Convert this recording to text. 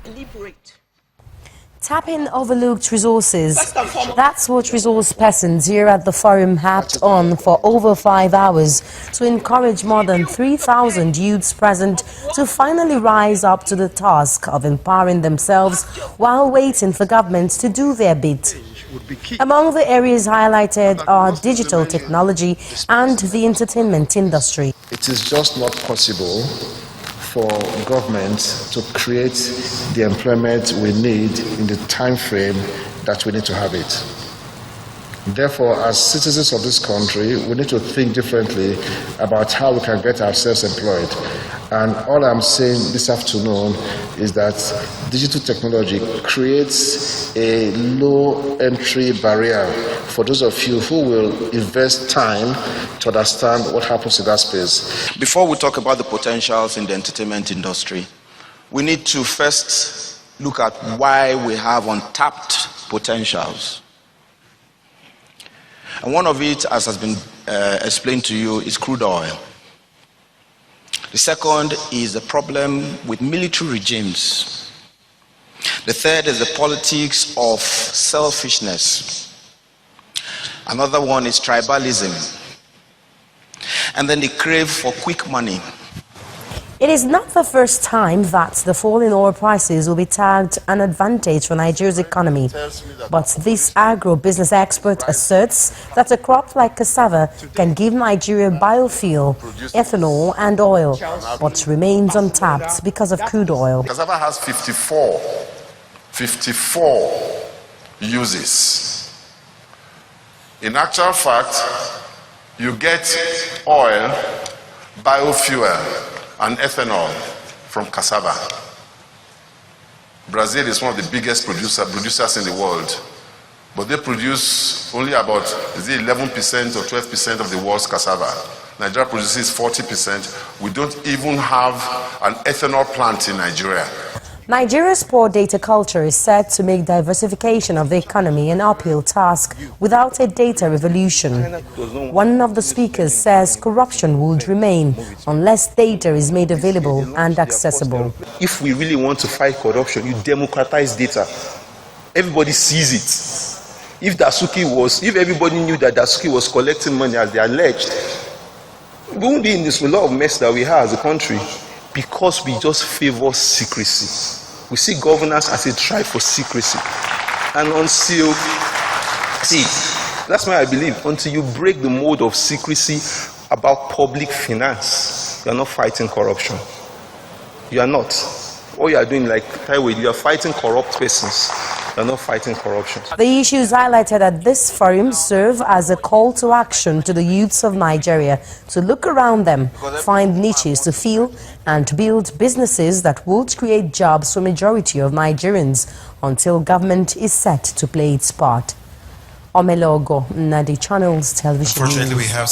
deliberate. Tapping overlooked resources. That's what resource persons here at the forum harped on for over 5 hours to encourage more than 3,000 youths present to finally rise up to the task of empowering themselves while waiting for government to do their bit. Among the areas highlighted are digital technology and the entertainment industry. It is just not possible for government to create the employment we need in the time frame that we need to have it. Therefore, as citizens of this country, we need to think differently about how we can get ourselves employed. And all I'm saying this afternoon is that digital technology creates a low entry barrier for those of you who will invest time to understand what happens in that space. Before we talk about the potentials in the entertainment industry, we need to first look at why we have untapped potentials. And one of it, as has been explained to you, is crude oil. The second is the problem with military regimes. The third is the politics of selfishness. Another one is tribalism. And then the crave for quick money. It is not the first time that the fall in oil prices will be tagged an advantage for Nigeria's economy. But this agro-business expert asserts that a crop like cassava can give Nigeria biofuel, ethanol and oil, but remains untapped because of crude oil. Cassava has 54 uses. In actual fact, you get oil, biofuel, and ethanol from cassava. Brazil is one of the biggest producers in the world, but they produce only about 11% or 12% of the world's cassava. Nigeria produces 40%. We don't even have an ethanol plant in Nigeria. Nigeria's poor data culture is set to make diversification of the economy an uphill task without a data revolution. One of the speakers says corruption would remain unless data is made available and accessible. If we really want to fight corruption, you democratize data. Everybody sees it. If everybody knew that Dasuki was collecting money as they alleged, we wouldn't be in this lot of mess that we have as a country. Because we just favor secrecy. We see governance as a drive for secrecy. And that's why I believe, until you break the mode of secrecy about public finance, you are not fighting corruption. You are not. All you are doing, like Taiwo, you are fighting corrupt persons. You are not fighting corruption. The issues highlighted at this forum serve as a call to action to the youths of Nigeria to look around them, find niches to fill, and to build businesses that would create jobs for majority of Nigerians until government is set to play its part. Omelogo, Nadi Channels Television. Unfortunately, we have